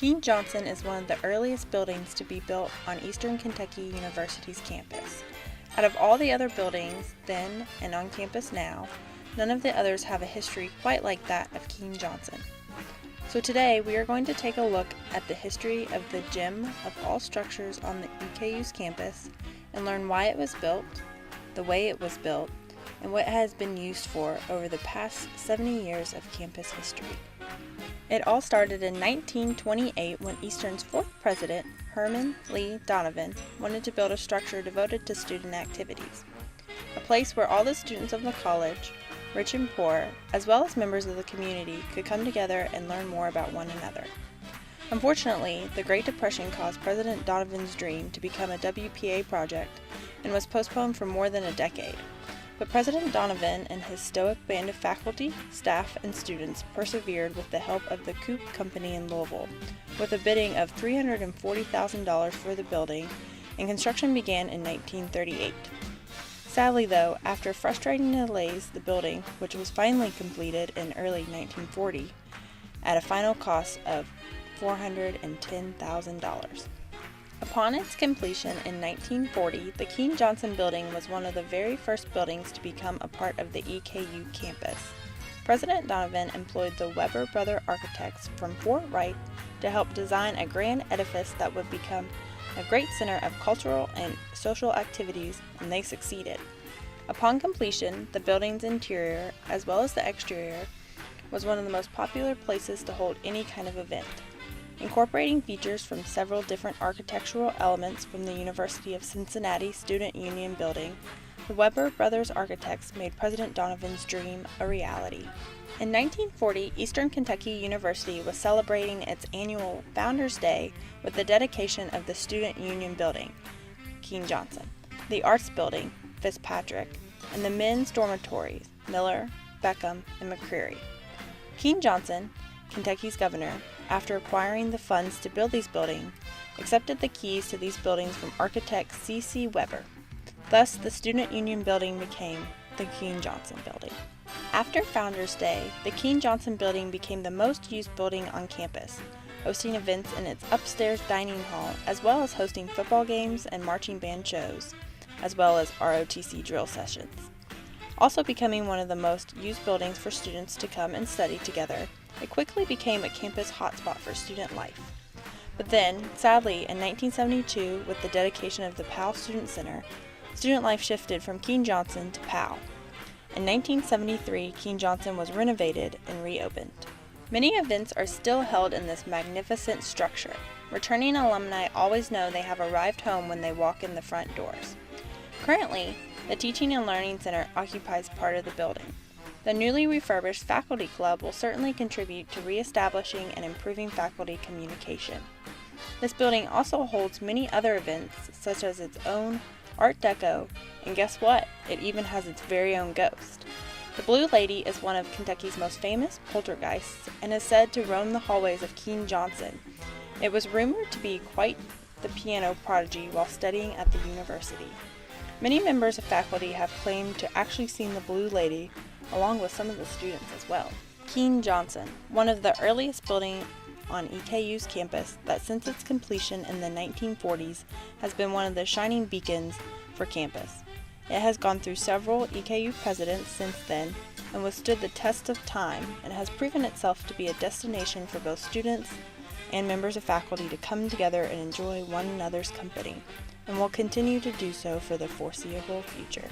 Keene Johnson is one of the earliest buildings to be built on Eastern Kentucky University's campus. Out of all the other buildings then and on campus now, none of the others have a history quite like that of Keene Johnson. So today we are going to take a look at the history of the gem of all structures on the EKU's campus and learn why it was built, the way it was built, and what it has been used for over the past 70 years of campus history. It all started in 1928 when Eastern's fourth president, Herman Lee Donovan, wanted to build a structure devoted to student activities, a place where all the students of the college, rich and poor, as well as members of the community, could come together and learn more about one another. Unfortunately, the Great Depression caused President Donovan's dream to become a WPA project and was postponed for more than a decade. But President Donovan and his stoic band of faculty, staff, and students persevered with the help of the Coop Company in Louisville, with a bidding of $340,000 for the building, and construction began in 1938. Sadly though, after frustrating delays, the building, which was finally completed in early 1940, at a final cost of $410,000. Upon its completion in 1940, the Keene Johnson Building was one of the very first buildings to become a part of the EKU campus. President Donovan employed the Weber brother architects from Fort Wright to help design a grand edifice that would become a great center of cultural and social activities, and they succeeded. Upon completion, the building's interior, as well as the exterior, was one of the most popular places to hold any kind of event. Incorporating features from several different architectural elements from the University of Cincinnati Student Union building, the Weber brothers architects made President Donovan's dream a reality. In 1940, Eastern Kentucky University was celebrating its annual Founders Day with the dedication of the Student Union building, Keene Johnson, the Arts Building, Fitzpatrick, and the men's dormitories, Miller, Beckham, and McCreary. Keene Johnson, Kentucky's governor, after acquiring the funds to build these buildings, accepted the keys to these buildings from architect C.C. Weber. Thus, the Student Union building became the Keene Johnson building. After Founders Day, the Keene Johnson building became the most used building on campus, hosting events in its upstairs dining hall, as well as hosting football games and marching band shows, as well as ROTC drill sessions. Also becoming one of the most used buildings for students to come and study together, it quickly became a campus hotspot for student life. But then, sadly, in 1972, with the dedication of the Powell Student Center, student life shifted from Keene Johnson to Powell. In 1973, Keene Johnson was renovated and reopened. Many events are still held in this magnificent structure. Returning alumni always know they have arrived home when they walk in the front doors. Currently, the Teaching and Learning Center occupies part of the building. The newly refurbished Faculty Club will certainly contribute to reestablishing and improving faculty communication. This building also holds many other events, such as its own Art Deco, and guess what? It even has its very own ghost. The Blue Lady is one of Kentucky's most famous poltergeists and is said to roam the hallways of Keene Johnson. It was rumored to be quite the piano prodigy while studying at the university. Many members of faculty have claimed to actually seen the Blue Lady, along with some of the students as well. Keene Johnson, one of the earliest buildings on EKU's campus that since its completion in the 1940s has been one of the shining beacons for campus. It has gone through several EKU presidents since then and withstood the test of time and has proven itself to be a destination for both students and members of faculty to come together and enjoy one another's company, and will continue to do so for the foreseeable future.